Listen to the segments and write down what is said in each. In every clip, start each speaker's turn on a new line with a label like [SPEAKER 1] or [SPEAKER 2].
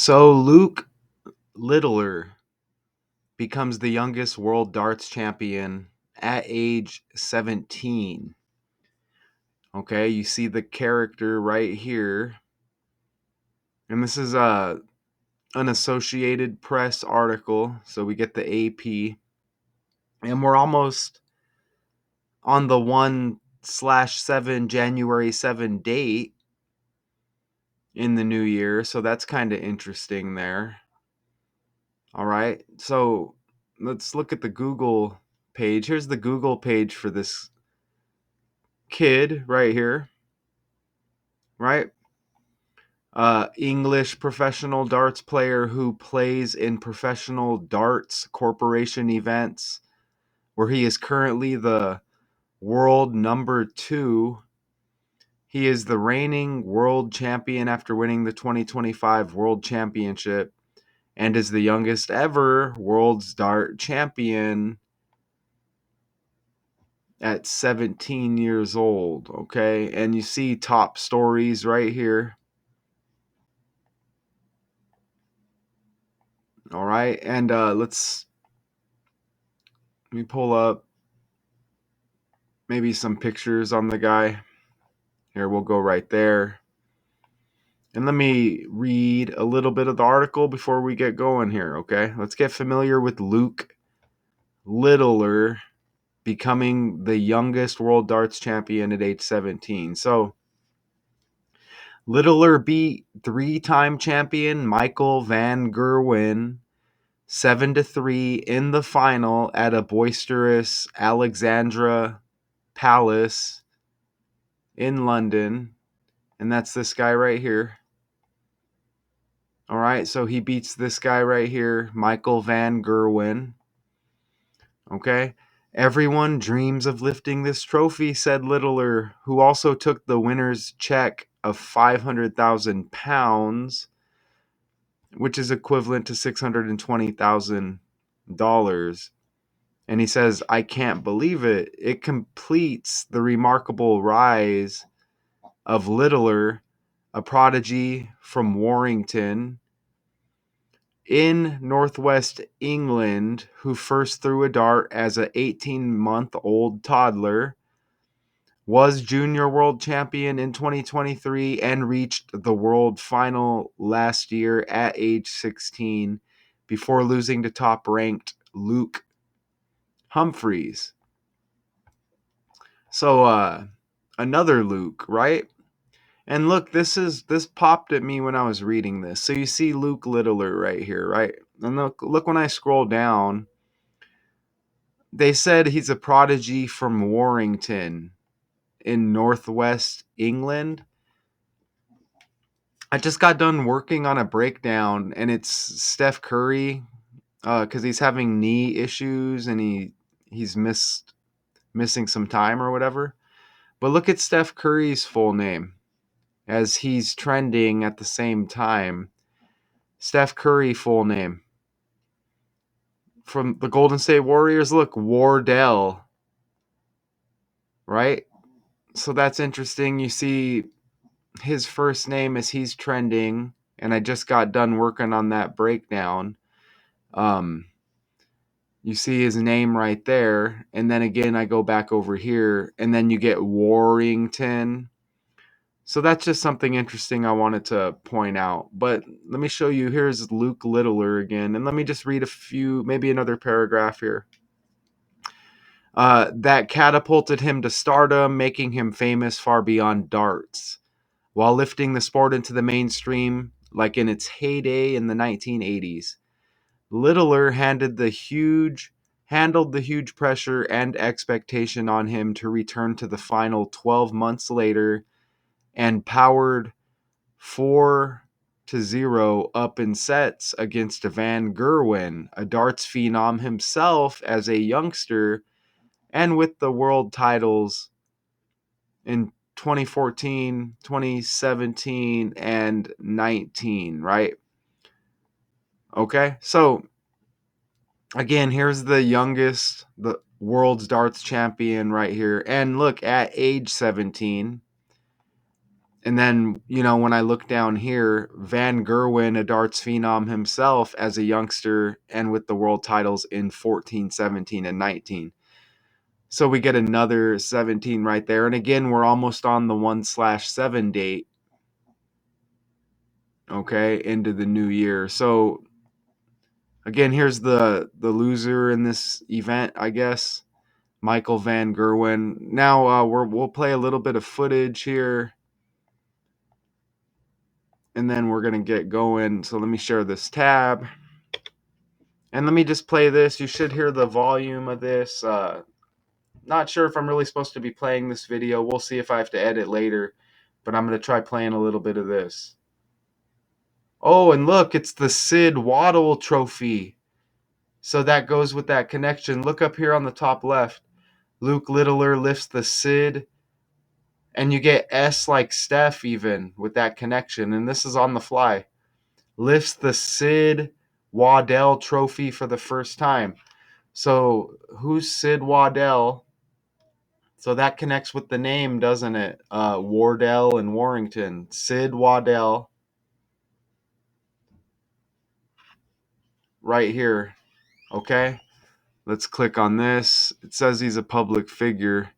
[SPEAKER 1] So Luke Littler becomes the youngest world darts champion at age 17. Okay, you see the character right here. And this is an Associated Press article, so we get the AP. And we're almost on the 1/7 January 7 date in the new year, so that's kind of interesting there. All right, so let's look at the Google page. Here's the Google page for this kid right here, right? English professional darts player who plays in Professional Darts Corporation events, where he is currently the world number 2. He is the reigning world champion after winning the 2025 World Championship and is the youngest ever world's dart champion at 17 years old. Okay, and you see top stories right here. All right, and let me pull up maybe some pictures on the guy. Here, we'll go right there. And let me read a little bit of the article before we get going here, okay? Let's get familiar with Luke Littler becoming the youngest world darts champion at age 17. So, Littler beat 3-time champion Michael van Gerwen 7-3 in the final at a boisterous Alexandra Palace in London. And that's this guy right here. All right, so he beats this guy right here, Michael van Gerwen. Okay. Everyone dreams of lifting this trophy, said Littler, who also took the winner's check of £500,000, which is equivalent to $620,000. And he says, I can't believe it. It completes the remarkable rise of Littler, a prodigy from Warrington in northwest England, who first threw a dart as an 18-month-old toddler, was junior world champion in 2023, and reached the world final last year at age 16 before losing to top-ranked Luke Humphreys. So another Luke, right? And look, this popped at me when I was reading this. So you see Luke Littler right here, right? And look when I scroll down, they said he's a prodigy from Warrington in northwest England. I just got done working on a breakdown, and it's Steph Curry, because he's having knee issues and he's missing some time or whatever. But look at Steph Curry's full name as he's trending at the same time. Steph Curry full name. From the Golden State Warriors, look, Wardell. Right? So that's interesting. You see his first name as he's trending, and I just got done working on that breakdown. You see his name right there, and then again I go back over here, and then you get Warrington. So that's just something interesting I wanted to point out. But let me show you. Here's Luke Littler again, and let me just read a few, maybe another paragraph here. That catapulted him to stardom, making him famous far beyond darts, while lifting the sport into the mainstream like in its heyday in the 1980s. Littler handled the huge pressure and expectation on him to return to the final 12 months later, and powered 4-0 up in sets against Van Gerwen, a darts phenom himself as a youngster, and with the world titles in 2014, 2017, and 19, right? Okay, so again, here's the youngest, the world's darts champion right here. And look, at age 17, And then, when I look down here, Van Gerwen, a darts phenom himself as a youngster and with the world titles in 14, 17, and 19. So we get another 17 right there. And again, we're almost on the 1/7 date, okay, into the new year. So again, here's the loser in this event, I guess, Michael Van Gerwen. Now we'll play a little bit of footage here, and then we're gonna get going. So let me share this tab, and let me just play this. You should hear the volume of this. Not sure if I'm really supposed to be playing this video. We'll see if I have to edit later, but I'm gonna try playing a little bit of this. Oh, and look, it's the Sid Waddle Trophy. So that goes with that connection. Look up here on the top left. Luke Littler lifts the Sid, and you get S like Steph even with that connection. And this is on the fly. Lifts the Sid Waddell Trophy for the first time. So who's Sid Waddell? So that connects with the name, doesn't it? Wardell and Warrington. Sid Waddell. Right here. Okay? Let's click on this. It says he's a public figure.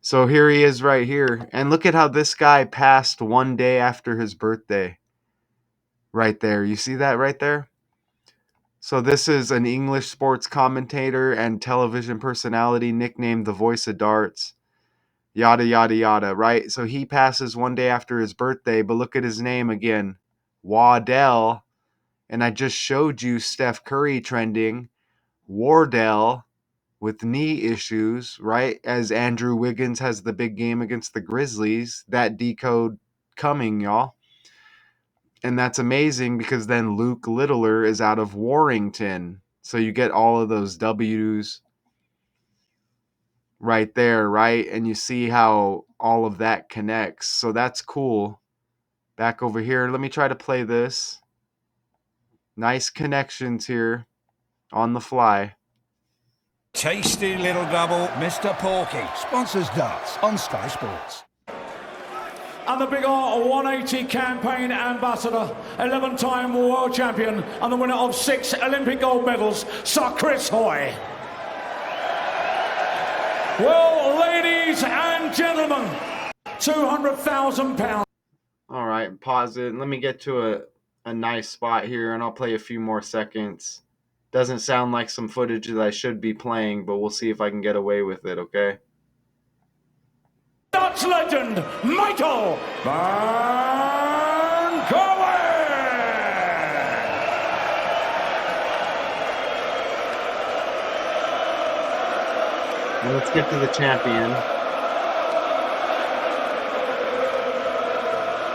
[SPEAKER 1] So here he is right here. And look at how this guy passed one day after his birthday. Right there. You see that right there? So this is an English sports commentator and television personality nicknamed the Voice of Darts. Yada, yada, yada, right? So he passes one day after his birthday, but look at his name again. Waddell. And I just showed you Steph Curry trending. Wardell with knee issues, right? As Andrew Wiggins has the big game against the Grizzlies. That decode coming, y'all. And that's amazing because then Luke Littler is out of Warrington. So you get all of those W's right there, right? And you see how all of that connects. So that's cool. Back over here, let me try to play this. Nice connections here on the fly.
[SPEAKER 2] Tasty little double, Mr. Porky. Sponsors darts on Sky Sports.
[SPEAKER 3] And the Big R 180 campaign ambassador, 11-time world champion, and the winner of 6 Olympic gold medals, Sir Chris Hoy. Well, ladies and gentlemen, £200,000.
[SPEAKER 1] All right, pause it. Let me get to a nice spot here, and I'll play a few more seconds. Doesn't sound like some footage that I should be playing, but we'll see if I can get away with it, okay?
[SPEAKER 3] Dutch legend, Michael Van Gerwen.
[SPEAKER 1] And let's get to the champion.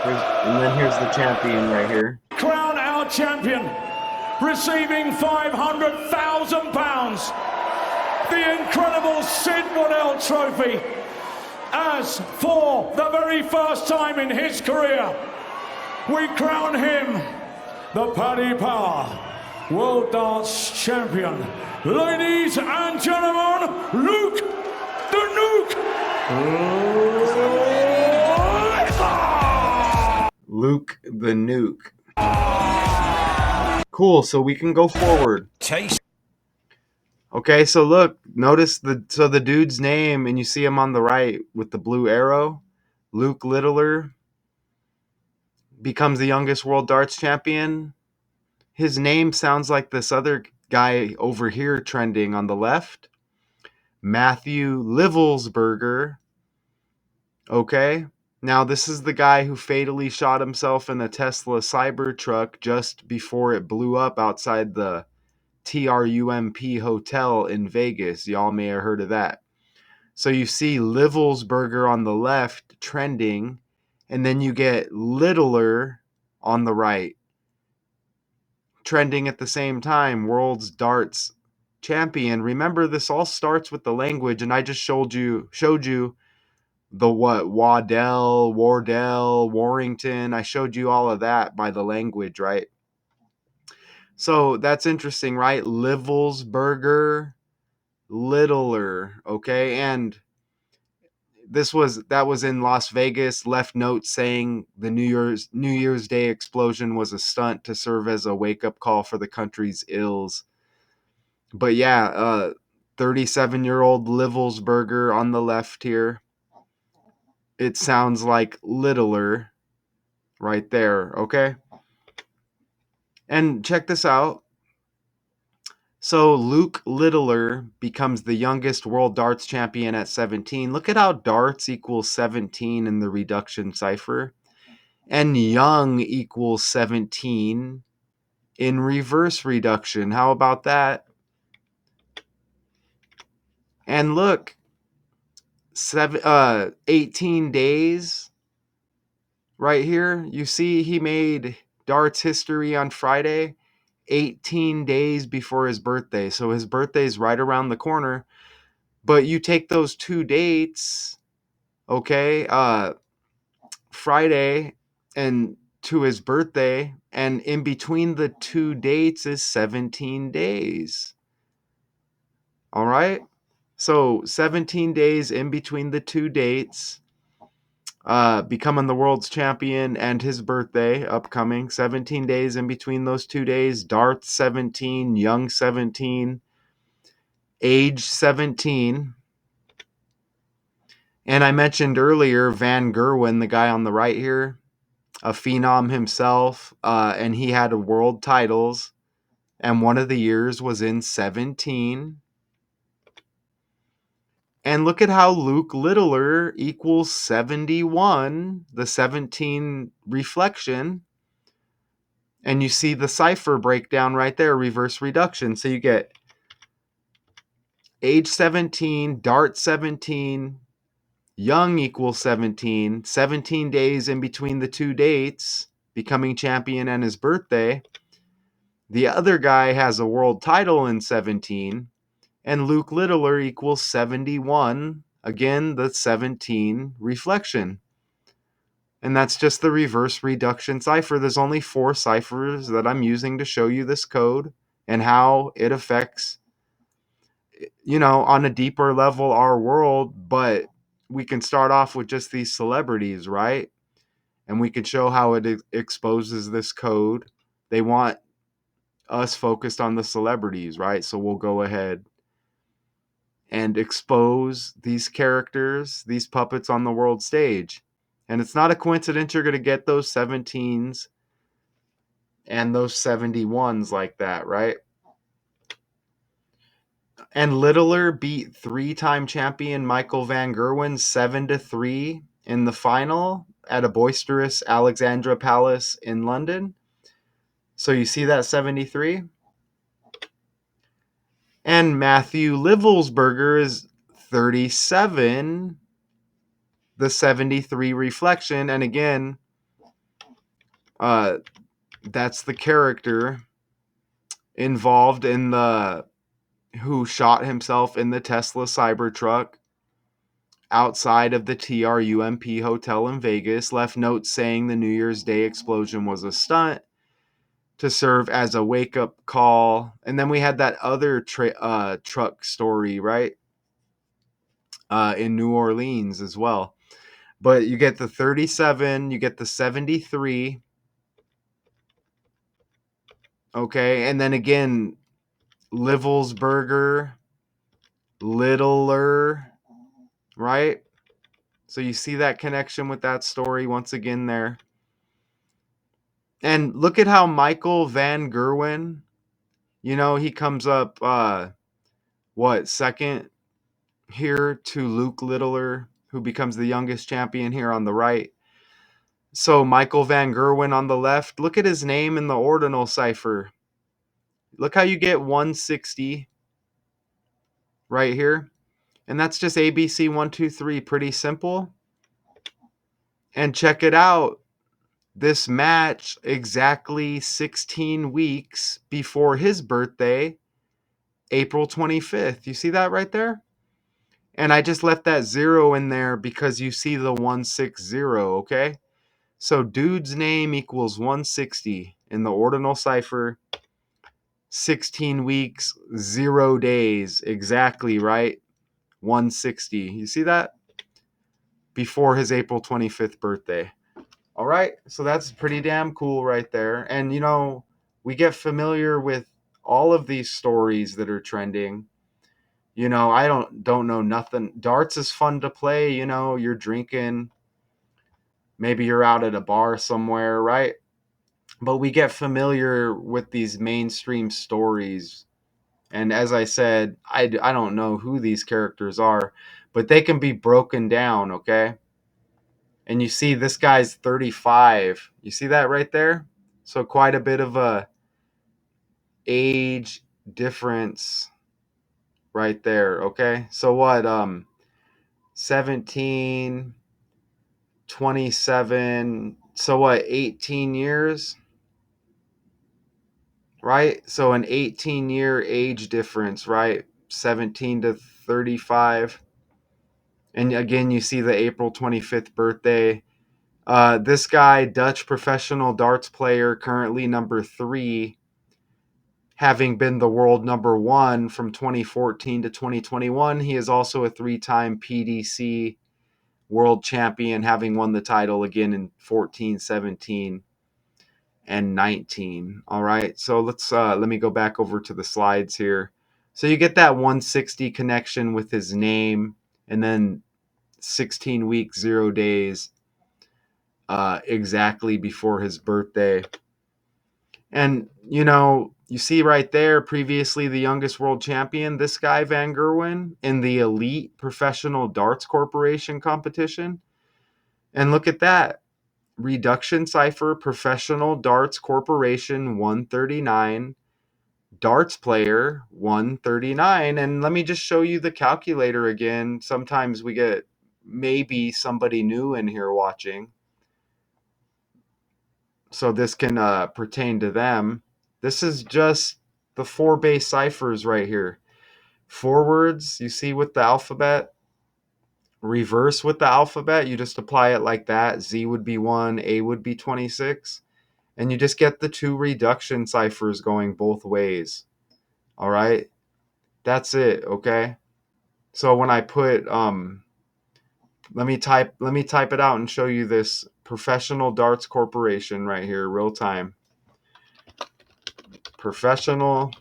[SPEAKER 1] And then here's the champion right here.
[SPEAKER 3] Crown our champion, receiving £500,000. The incredible Sid Waddell Trophy. As for the very first time in his career, we crown him the Paddy Power World Darts Champion. Ladies and gentlemen, Luke the Nuke Littler!
[SPEAKER 1] Luke the Nuke. Cool, so we can go forward. Okay, so look, notice the dude's name, and you see him on the right with the blue arrow. Luke Littler becomes the youngest world darts champion. His name sounds like this other guy over here trending on the left. Matthew Livelsberger. Okay, now this is the guy who fatally shot himself in a Tesla Cybertruck just before it blew up outside the TRUMP Hotel in Vegas. Y'all may have heard of that. So you see Livelsberger on the left trending, and then you get Littler on the right trending at the same time. World's darts champion. Remember, this all starts with the language, and I just showed you the Waddell, Wardell, Warrington. I showed you all of that by the language, right? So that's interesting, right? Livelsberger, Littler, okay? And that was in Las Vegas. Left note saying the New Year's Day explosion was a stunt to serve as a wake up call for the country's ills. But yeah, 37-year-old Livelsberger on the left here. It sounds like Littler right there, okay? And check this out. So Luke Littler becomes the youngest world darts champion at 17. Look at how darts equals 17 in the reduction cipher. And young equals 17 in reverse reduction. How about that? And look, 18 days right here. You see he made darts history on Friday, 18 days before his birthday. So his birthday is right around the corner. But you take those two dates, okay, Friday and to his birthday, and in between the two dates is 17 days. All right? So 17 days in between the two dates, becoming the world's champion and his birthday upcoming. 17 days in between those 2 days. Darth 17, young 17, age 17. And I mentioned earlier Van Gerwen, the guy on the right here, a phenom himself, and he had world titles, and one of the years was in 17. And look at how Luke Littler equals 71, the 17 reflection. And you see the cipher breakdown right there, reverse reduction. So you get age 17, dart 17, young equals 17, 17 days in between the two dates, becoming champion and his birthday. The other guy has a world title in 17, and Luke Littler equals 71. Again, the 17 reflection. And that's just the reverse reduction cipher. There's only 4 ciphers that I'm using to show you this code and how it affects, on a deeper level, our world. But we can start off with just these celebrities, right? And we can show how it exposes this code. They want us focused on the celebrities, right? So we'll go ahead and expose these characters, these puppets on the world stage. And it's not a coincidence you're going to get those 17s and those 71s like that, right? And Littler beat 3-time champion Michael Van Gerwen 7-3 in the final at a boisterous Alexandra Palace in London. So you see that 73? And Matthew Livelsberger is 37, the 73 reflection. And again, that's the character involved in who shot himself in the Tesla Cybertruck outside of the TRUMP hotel in Vegas. Left notes saying the New Year's Day explosion was a stunt to serve as a wake-up call. And then we had that other truck story, right? In New Orleans as well. But you get the 37, you get the 73. Okay, and then again, Livelsberger, Littler, right? So you see that connection with that story once again there. And look at how Michael Van Gerwen, he comes up, second here to Luke Littler, who becomes the youngest champion here on the right. So Michael Van Gerwen on the left, look at his name in the ordinal cipher. Look how you get 160 right here. And that's just ABC 123, pretty simple. And check it out. This match exactly 16 weeks before his birthday, April 25th. You see that right there? And I just left that 0 in there because you see the 160, okay? So dude's name equals 160 in the ordinal cipher. 16 weeks, 0 days. Exactly, right? 160. You see that? before his April 25th birthday. All right, so that's pretty damn cool right there. And we get familiar with all of these stories that are trending. I don't know nothing. Darts is fun to play. You're drinking, maybe you're out at a bar somewhere, right? But we get familiar with these mainstream stories. And as I said, I don't know who these characters are, but they can be broken down, okay? And you see this guy's 35. You see that right there? So quite a bit of a age difference right there, okay? So what 17, 27, so what 18 years, right? So an 18-year age difference, right? 17 to 35. And again, you see the April 25th birthday. This guy, Dutch professional darts player, currently number 3, having been the world number 1 from 2014 to 2021. He is also a 3-time PDC world champion, having won the title again in 14, 17, and 19. All right, so let me go back over to the slides here. So you get that 160 connection with his name, and then 16 weeks, 0 days, exactly before his birthday. And you see right there, previously the youngest world champion, this guy Van Gerwen, in the Elite Professional Darts Corporation competition. And look at that. Reduction cipher, Professional Darts Corporation 139, darts player 139. And let me just show you the calculator again. Sometimes we get maybe somebody new in here watching, so this can pertain to them. This is just the 4 base ciphers right here. Forwards, you see with the alphabet. Reverse with the alphabet, you just apply it like that. Z would be 1, A would be 26. And you just get the 2 reduction ciphers going both ways. All right? That's it, okay? So when I put let me type it out and show you this Professional Darts Corporation right here, real time. Professional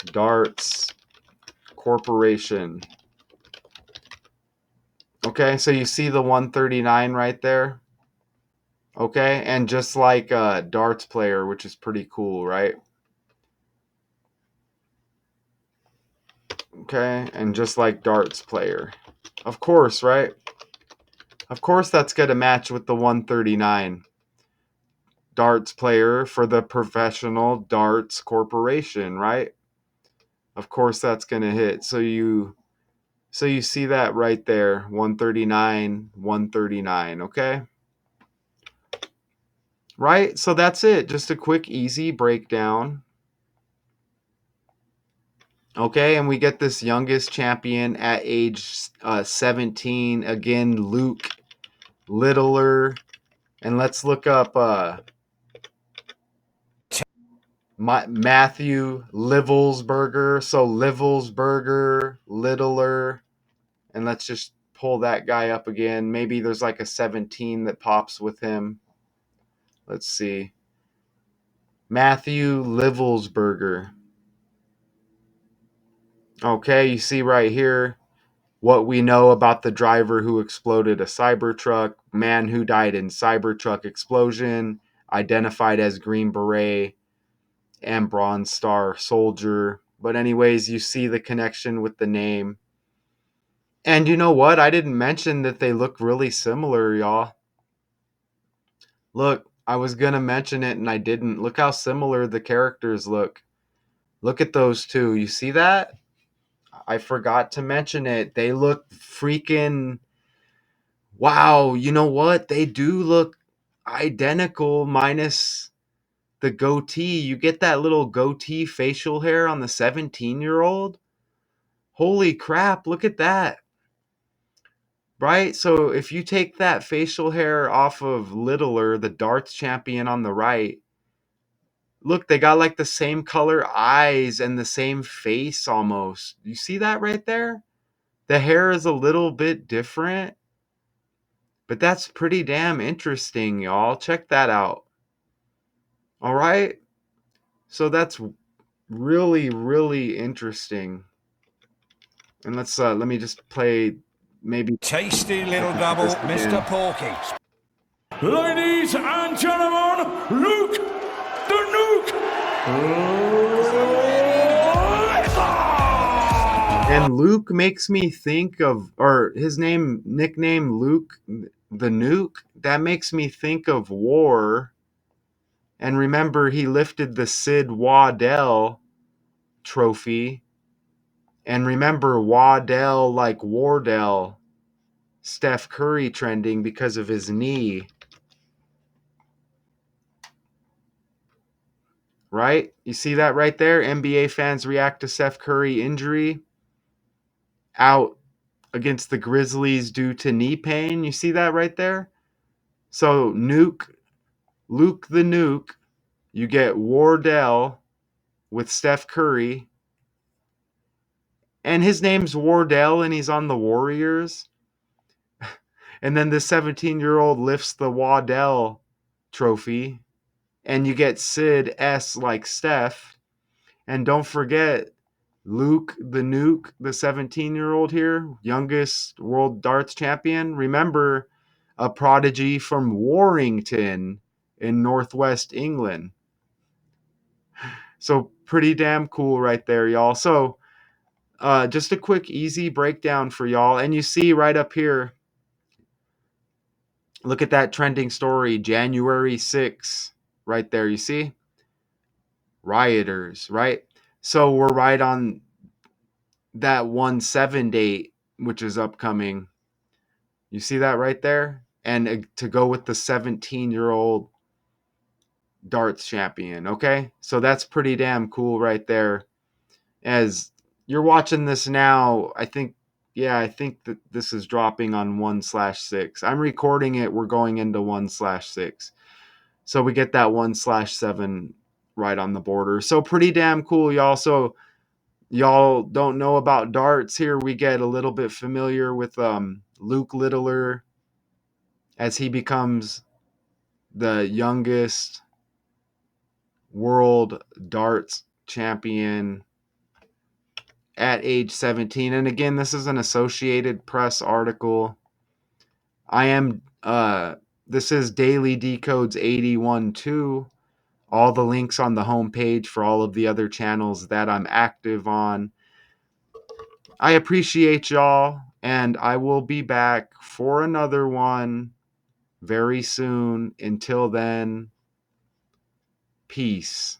[SPEAKER 1] Darts Corporation. Okay, so you see the 139 right there. Okay, and just like a darts player, which is pretty cool, right? Okay, and just like darts player. Of course, right? Of course that's going to match with the 139 darts player for the Professional Darts Corporation, right? Of course that's going to hit. So you see that right there, 139, 139, okay? Right? So that's it. Just a quick, easy breakdown. Okay, and we get this youngest champion at age 17. Again, Luke Littler. And let's look up Matthew Livelsberger. So Livelsberger, Littler. And let's just pull that guy up again. Maybe there's like a 17 that pops with him. Let's see. Matthew Livelsberger. Okay, you see right here what we know about the driver who exploded a Cybertruck, man who died in Cybertruck explosion, identified as Green Beret and Bronze Star soldier. But anyways, you see the connection with the name. And you know what? I didn't mention that they look really similar, y'all. Look, I was going to mention it and I didn't. Look how similar the characters look. Look at those two. You see that? I forgot to mention it. They look freaking wow. You know what? They do look identical minus the goatee. You get that little goatee facial hair on the 17-year-old? Holy crap, look at that. Right? So if you take that facial hair off of Littler, the darts champion on the right, look, they got like the same color eyes and the same face almost. You see that right there? The hair is a little bit different. But that's pretty damn interesting, y'all. Check that out. All right? So that's really, really interesting. And let me just play maybe
[SPEAKER 2] Tasty little
[SPEAKER 1] seconds of
[SPEAKER 2] double,
[SPEAKER 1] this
[SPEAKER 2] Mr.
[SPEAKER 1] again.
[SPEAKER 2] Porky.
[SPEAKER 3] Ladies and gentlemen, Luke the Nuke.
[SPEAKER 1] And Luke makes me think of, or his nickname Luke the Nuke, that makes me think of war. And remember, he lifted the Sid Waddell trophy. And remember, Waddell like Wardell, Steph Curry trending because of his knee. Right? You see that right there? NBA fans react to Steph Curry injury out against the Grizzlies due to knee pain. You see that right there? So Luke the Nuke, you get Wardell with Steph Curry, and his name's Wardell and he's on the Warriors. And then the 17-year-old lifts the Waddell trophy, and you get Sid S like Steph. And don't forget Luke the Nuke, the 17-year-old here, youngest world darts champion. Remember, a prodigy from Warrington in northwest England. So pretty damn cool right there, y'all. So just a quick, easy breakdown for y'all. And you see right up here, look at that trending story, January 6th, right there. You see? Rioters, right? So we're right on that 1/7 date, which is upcoming. You see that right there? And to go with the 17-year-old darts champion, okay? So that's pretty damn cool right there. As you're watching this now, I think that this is dropping on 1/6. I'm recording it. We're going into 1/6. So we get that 1/7 right on the border. So pretty damn cool, y'all. So y'all don't know about darts. Here we get a little bit familiar with Luke Littler as he becomes the youngest world darts champion at age 17. And again, this is an Associated Press article. This is Daily Decodes 81.2. All the links on the homepage for all of the other channels that I'm active on. I appreciate y'all, and I will be back for another one very soon. Until then, peace.